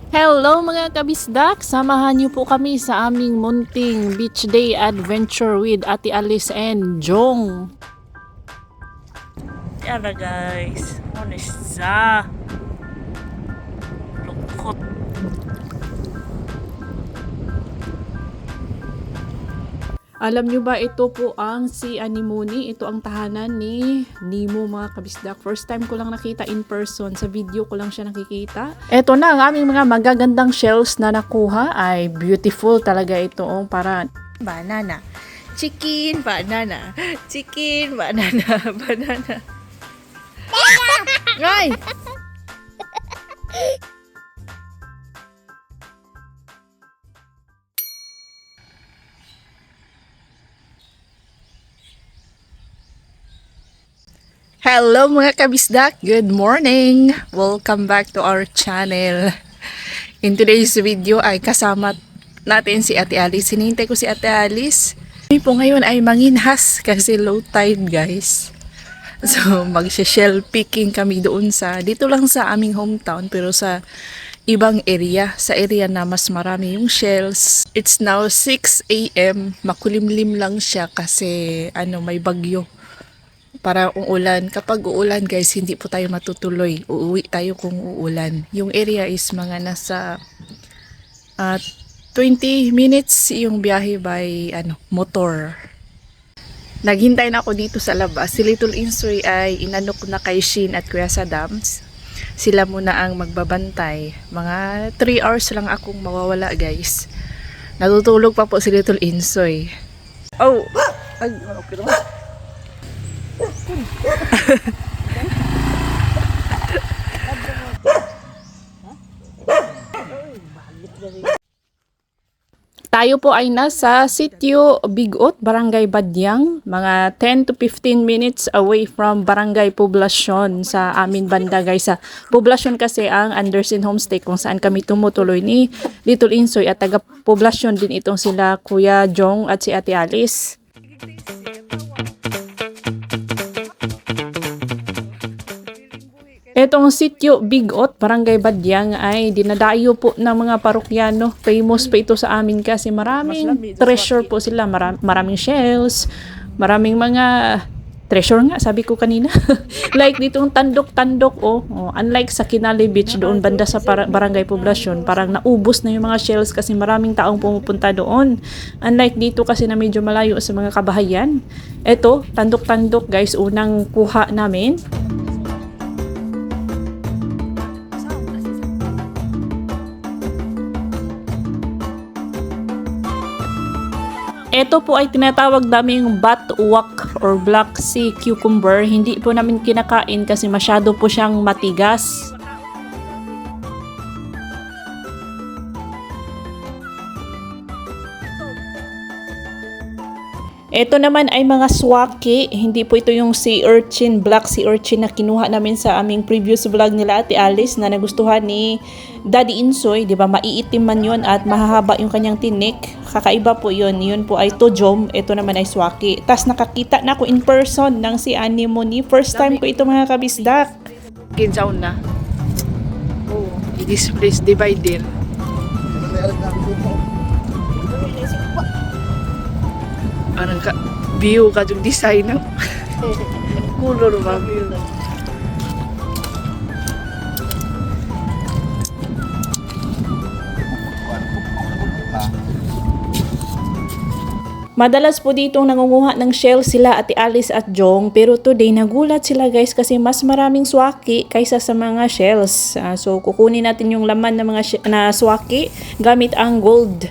Hello mga kabisdak! Samahan niyo po kami sa aming munting beach day adventure with Ate Alice and Jong. Yan na guys. Honesta. Lukot. Alam nyo ba, ito po ang si Anemone. Ito ang tahanan ni Nemo mga kabisdak. First time ko lang nakita in person. Sa video ko lang siya nakikita. Ito na ang aming mga magagandang shells na nakuha. Ay beautiful talaga ito. Para banana. Chicken, banana. Chicken, banana. Banana. Ay! Hello mga kabisdak! Good morning! Welcome back to our channel. In today's video ay kasama natin si Ate Alice. Hinihintay ko si Ate Alice. Kami po ngayon ay manginhas kasi low tide guys. So mag-shell picking kami doon dito lang sa aming hometown pero sa ibang area. Sa area na mas marami yung shells. It's now 6 a.m. Makulimlim lang siya kasi may bagyo. Para uulan. Kapag uulan guys, hindi po tayo matutuloy. Uuwi tayo kung uulan. Yung area is mga nasa 20 minutes yung biyahe by motor. Naghintay na ako dito sa labas. Si Little Insoy ay inanok na kay Shin at Kuya Sadams. Sila muna ang magbabantay. Mga 3 hours lang akong mawawala guys. Natutulog pa po si Little Insoy. Oh! Ay, okay naman. Tayo po ay nasa Sitio Bigot, Barangay Badyang, mga 10 to 15 minutes away from Barangay Poblacion sa amin banda guys. Sa Poblacion kasi ang Anderson Homestay kung saan kami tumutuloy ni Little Insoy at taga Poblacion din itong sila Kuya Jong at si Ate Alice. Etong Sitio Bigot, Barangay Badyang ay dinadayo po ng mga parokyano. Famous pa ito sa amin kasi maraming treasure po sila. Maraming shells, maraming mga treasure nga, sabi ko kanina. Like ditong tandok-tandok. Unlike sa Kinali Beach doon banda sa Barangay Poblacion, parang naubos na yung mga shells kasi maraming taong pumupunta doon. Unlike dito kasi na medyo malayo sa mga kabahayan. Ito, tandok-tandok guys, unang kuha namin. Ito po ay tinatawag naming batwak or black sea cucumber. Hindi po namin kinakain kasi masyado po siyang matigas. Ito naman ay mga swaki. Hindi po ito yung sea urchin, black sea urchin na kinuha namin sa aming previous vlog nila Ate Alice na nagustuhan ni Daddy Insoy. Diba, maiitim man yun at mahahaba yung kanyang tinik. Kakaiba po yun. Yun po ay tojom. Ito naman ay swaki. Tas nakakita na ako in person ng si Anemone. First time ko ito mga kabisdak. Kinsaw na. Oh, this place divided. Anong view ka yung design ng color ba view. Madalas po ditong nangunguha ng shell sila Ate Alice at Jong, pero today nagulat sila guys kasi mas maraming swaki kaysa sa mga shells. So kukunin natin yung laman ng mga na swaki gamit ang gold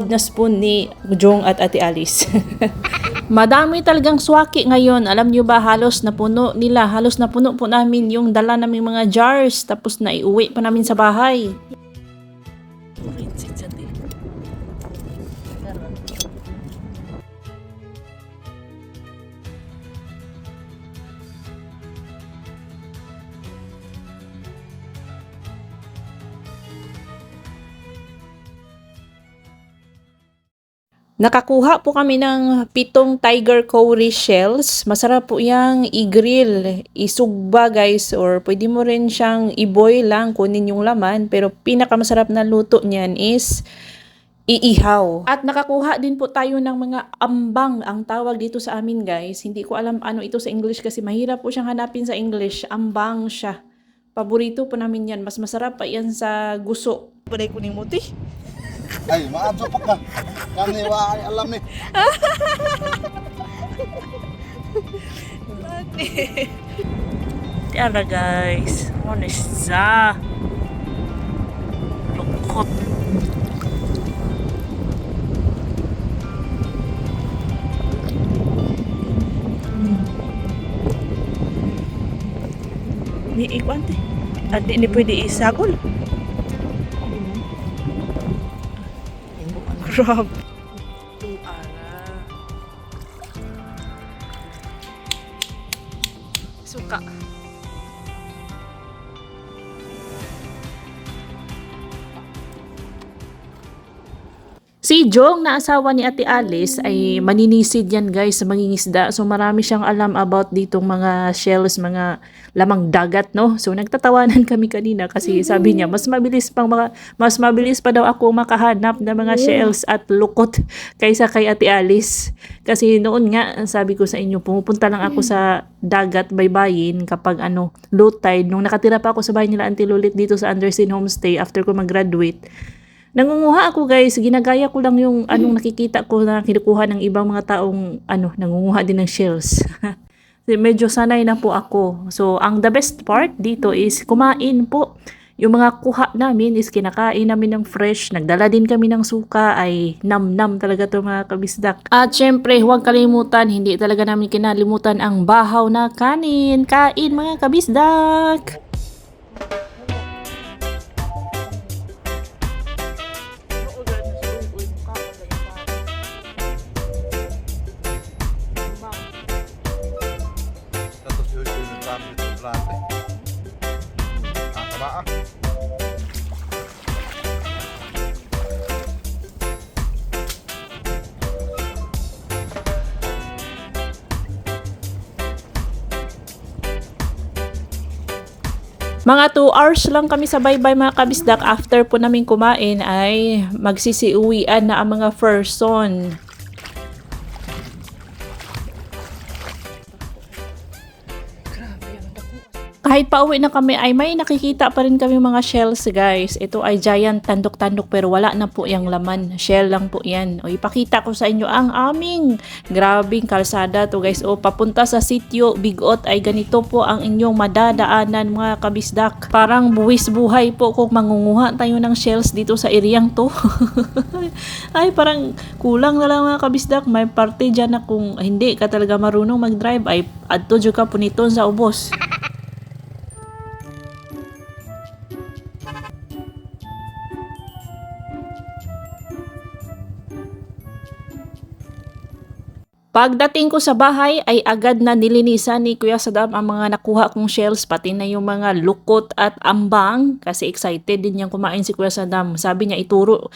na spoon ni Jong at Ate Alice. Madami talagang swaki ngayon. Alam nyo ba, halos na puno po namin yung dala naming mga jars tapos na iuwi pa namin sa bahay. Nakakuha po kami ng 7 tiger cowrie shells. Masarap po yang i-grill, isugba guys, or pwede mo rin siyang i-boil lang, kunin yung laman. Pero pinakamasarap na luto niyan is iihaw. At nakakuha din po tayo ng mga ambang, ang tawag dito sa amin guys. Hindi ko alam ano ito sa English kasi mahirap po siyang hanapin sa English. Ambang siya. Paborito po namin yan. Mas masarap pa yan sa guso. Balay kuning muti. Ay, maadso pa ka. Kani wa ay alam ni. Tiara guys. Honest za. Lukot. Ni ikwante. At di ni pwede isagol. Grabe. Suka. Si Jong na asawa ni Ate Alice ay maninisid yan guys sa mangingisda. So marami siyang alam about ditong mga shells, mga lamang dagat, no? So nagtatawanan kami kanina kasi sabi niya mas mabilis pa daw ako makahanap ng mga shells at lukot kaysa kay Ate Alice. Kasi noon nga sabi ko sa inyo, pumupunta lang ako sa dagat baybayin kapag low tide. Nung nakatira pa ako sa bahay nila Auntie Lulit dito sa Anderson Homestay after ko mag-graduate. Nangunguha ako guys, ginagaya ko lang yung nakikita ko na kinukuha ng ibang mga taong nangunguha din ng shells. Medyo sanay na po ako. So, ang the best part dito is kumain po. Yung mga kuha namin is kinakain namin ng fresh. Nagdala din kami ng suka, ay nam-nam talaga to mga kabisdak. At syempre, huwag kalimutan, hindi talaga namin kinalimutan ang bahaw na kanin. Kain mga kabisdak! Mga 2 hours lang kami sa baybay mga kabisdak. After po namin kumain ay magsisiuwian na ang mga person. Kahit pauwi na kami ay may nakikita pa rin kami mga shells guys. Ito ay giant tandok-tandok pero wala na po yung laman. Shell lang po yan. O ipakita ko sa inyo ang aming grabing kalsada to guys. O papunta sa sitio Bigot ay ganito po ang inyong madadaanan mga kabisdak. Parang buwis buhay po kung mangunguha tayo ng shells dito sa ereyang to. Ay parang kulang na lang mga kabisdak. May parte dyan na kung hindi ka talaga marunong mag-drive ay adto dyan ka puniton sa ubos. Pagdating ko sa bahay ay agad na nilinisan ni Kuya Saddam ang mga nakuha kong shells, pati na yung mga lukot at ambang kasi excited din niyang kumain si Kuya Saddam. Sabi niya ituro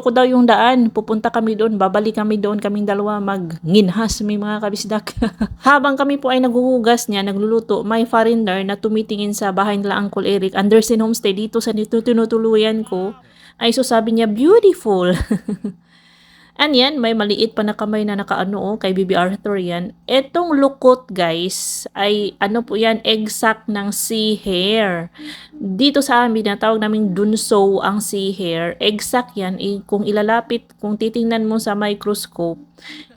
ko daw yung daan, pupunta kami doon, babalik kami doon, kaming dalawa magninhas may mga kabisdak. Habang kami po ay naghuhugas niya, nagluluto, may foreigner na tumitingin sa bahay nila Uncle Eric, Anderson Homestay dito sa tinutuluyan ko, ay so sabi niya beautiful. And yan, may maliit pa na kamay na nakaano kay Bibi Arthur yan. Etong lukot guys, ay po yan, exact ng sea hare. Dito sa amin, natawag naming dunso ang sea hare. Exact yan, kung ilalapit, kung titingnan mo sa microscope,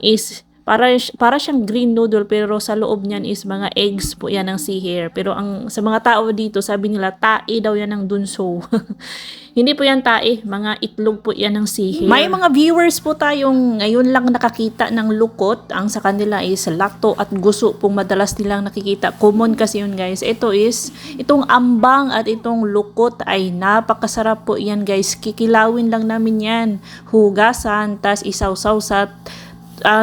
is para siyang green noodle pero sa loob niyan is mga eggs po yan ng sea hare. Pero sa mga tao dito, sabi nila, tae daw yan ng dunso. Hindi po yan tae, mga itlog po yan ng sea hare. May mga viewers po tayong ngayon lang nakakita ng lukot. Ang sa kanila is lato at guso pong madalas nilang nakikita. Common kasi yun guys. Itong ambang at itong lukot ay napakasarap po yan guys. Kikilawin lang namin yan. Hugasan, tas isawsaw sa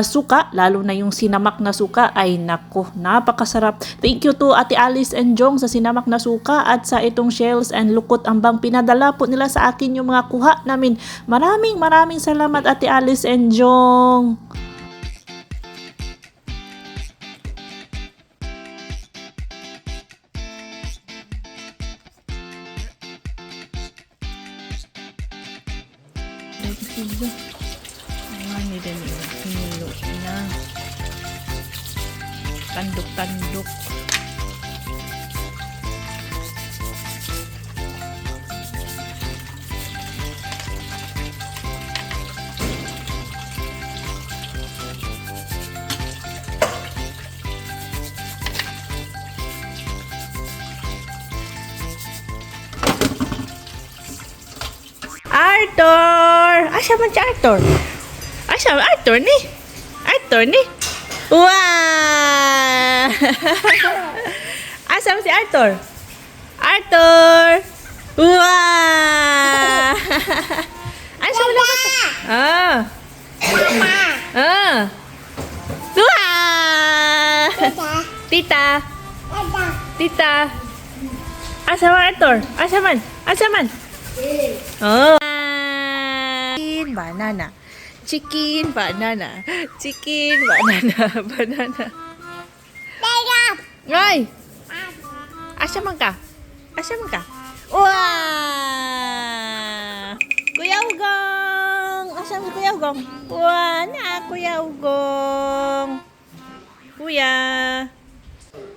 suka, lalo na yung sinamak na suka, ay nako, napakasarap. Thank you to Ate Alice and Jong sa sinamak na suka at sa itong shells and lukot ambang pinadala po nila sa akin yung mga kuha namin. Maraming salamat Ate Alice and Jong. Ni din hinilo na tandok-tandok. Arthur! Asa man si Arthur? Asa man Arthur ni? Arthur ni? Wow! Asa man si Arthur? Arthur! Wow! Asa man dapat? Ah! Ah! Wow! Tita! Tita! Asa man Arthur? Asa man? Asa man? Oh. Chicken, banana. Chicken, banana. Chicken, banana. Banana. Ay! Asa man ka? Asa man ka? Wow! Kuya Ugong! Asa man Kuya Ugong? Wow! Na, Kuya Ugong! Kuya!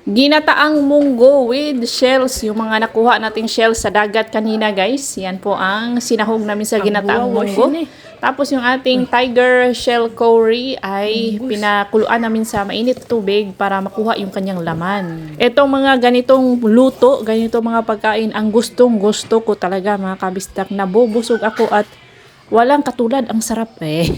Ginataang munggo with shells. Yung mga nakuha nating shells sa dagat kanina guys. Yan po ang sinahog namin sa ginataang munggo. Tapos yung ating tiger shell curry ay pinakuluan namin sa mainit tubig para makuha yung kanyang laman. Itong mga ganitong luto, ganitong mga pagkain, ang gustong gusto ko talaga mga kabistak. Nabubusog ako at walang katulad. Ang sarap eh.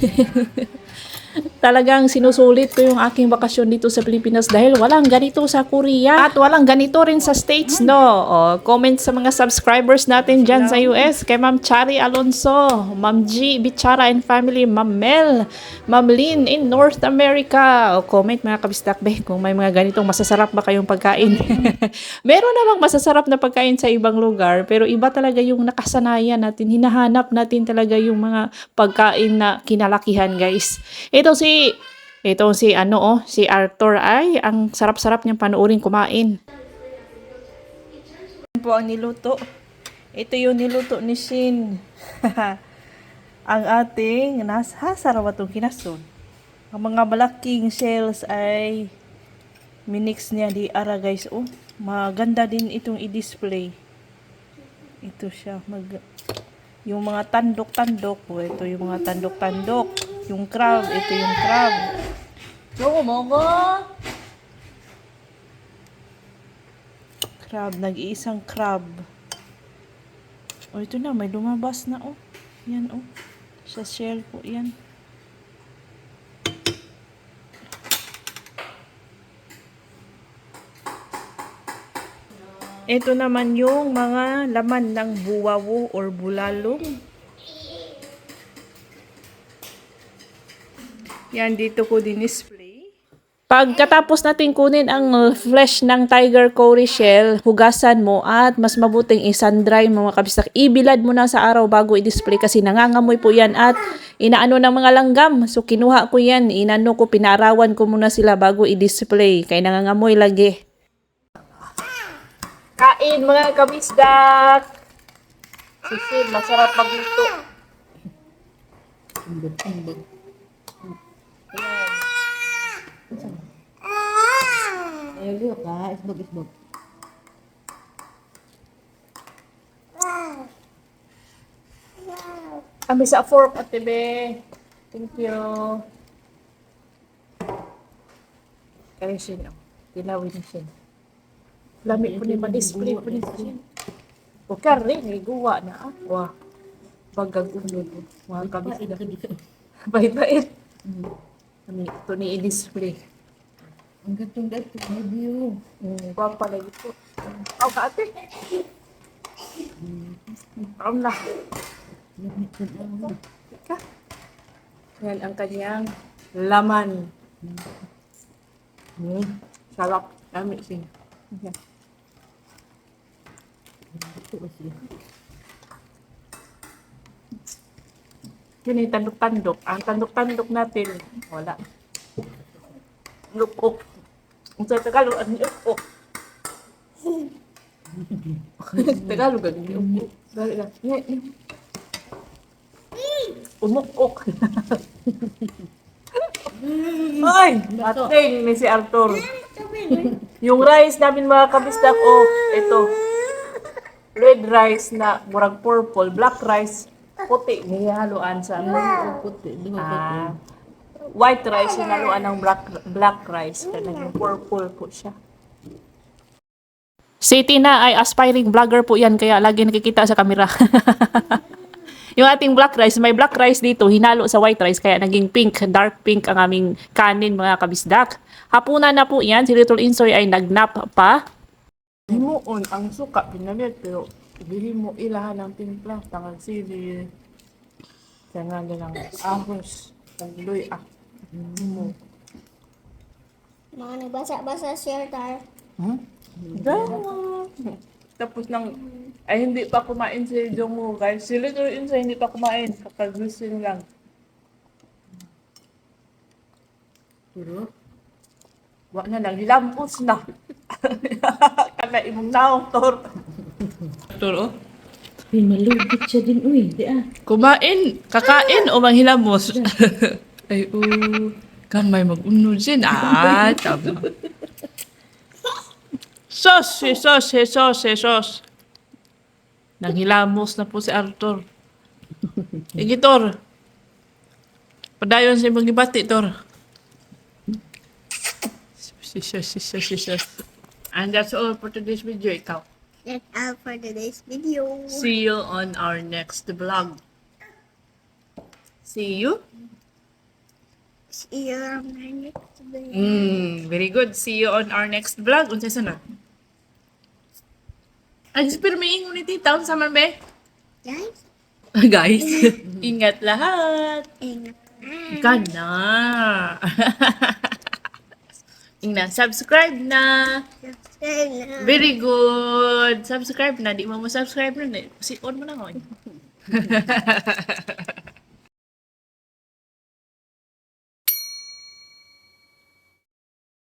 Talagang sinusulit ko yung aking bakasyon dito sa Pilipinas dahil walang ganito sa Korea at walang ganito rin sa States, no? O, comment sa mga subscribers natin dyan sa US, kay Ma'am Chari Alonso, Ma'am G Bichara and family, Ma'am Mel, Ma'am Lynn in North America. O, comment mga kabistakbe kung may mga ganitong masasarap ba kayong pagkain. Meron namang masasarap na pagkain sa ibang lugar, pero iba talaga yung nakasanayan natin, hinahanap natin talaga yung mga pagkain na kinalakihan, guys. Si Arthur ay ang sarap-sarap niyang panoorin kumain. Yan po ang niluto. Ito yung niluto ni Shin. Ang ating nasasaraw itong kinason. Ang mga malaking shells ay minix niya di ara guys. Oh, maganda din itong i-display. Ito siya. Yung mga tandok-tandok. Oh, ito yung mga tandok-tandok. Yung crab, ito yung crab. Mogo! Crab, nag-iisang crab. O, ito na, may lumabas na, oh. Yan, oh. Sa shell po, yan. Ito naman yung mga laman ng buwawo or bulalong. Yan, dito ko din-display. Pagkatapos natin kunin ang flesh ng tiger curry shell, hugasan mo at mas mabuting isan-dry mga kabistak. Ibilad mo na sa araw bago i-display kasi nangangamoy po yan at inaano ng mga langgam. So kinuha ko yan, inano ko, pinarawan ko muna sila bago i-display kaya nangangamoy lagi. Kain mga kabisdak! Sisid, masarap magluto. Ayaw liyo ka, isbog. Kami sa fork at tibe. Thank you. Kaya siya, tilawin siya. Lamig po ni ma-display po ni siya. O kari, may guwa na ah. Wah, bagag unod. Mga kabisda. Bait-bait. Kami ito ni i-display. Ang gatong dito, may view. Kuwang pala ito. Aw ka ate. Kaon na. Lamit ko na. Ika. Yan ang kanyang laman. Sarap. Dami sing. Okay. Ito ba siya? Yun yung tandok-tandok. Ang tandok-tandok natin, wala. Lukok. Ang sa Tagalog, ang lukok. Tagalog, ang lukok. Dali lang. Umukok. Ay! Ating ni si Arthur. Yung rice namin mga kabisdak, oh, ito. Red rice na murag purple, black rice, puti, nihaluan sa Puti. Di ba Ah, white rice yung haluan ng black rice. Kaya naging purple po siya. Si Tina ay aspiring vlogger po yan, kaya lagi nakikita sa camera. Yung ating black rice, may black rice dito, hinalo sa white rice, kaya naging pink, dark pink ang aming kanin mga kabisdak. Hapunan na po yan, si Little Insoy ay nagnap pa. Himuon ang suka, pinalit, pero ibili mo ilahan ng timpla, tangang sili, kaya nga nilang ahos, tangloy mo. Mga nagbasa-basa share tayo. Dama. Tapos nang, ay hindi pa kumain si Jongwoo guys. Si Little Insoy hindi pa kumain, kakagusin lang. Puro? Wa na lang, hilambos na. Kana imong naong, Tor. Tor, oh. Ay, malugit siya din. Uy, di ah. Kumain, kakain o manghilamos. Ay, kamay mag-unod sin. Tama. Sos, sos. Nanghilamos na po si Arthur. Igi, Tor. Padayon sa imong gibati, Tor. Sos. And that's all for today's video, ikaw. That's all for today's video. See you on our next vlog. See you. See you on my next video. Very good. See you on our next vlog. Unsay sunod? Ay, pero may ingon ni tita. Unsa man be? Guys, Guys, ingat lahat. ingat na. Ika na. Ingnan, subscribe na. Subscribe na. Very good. Subscribe na. Di mo subscribe na. Si on mo na ngayon.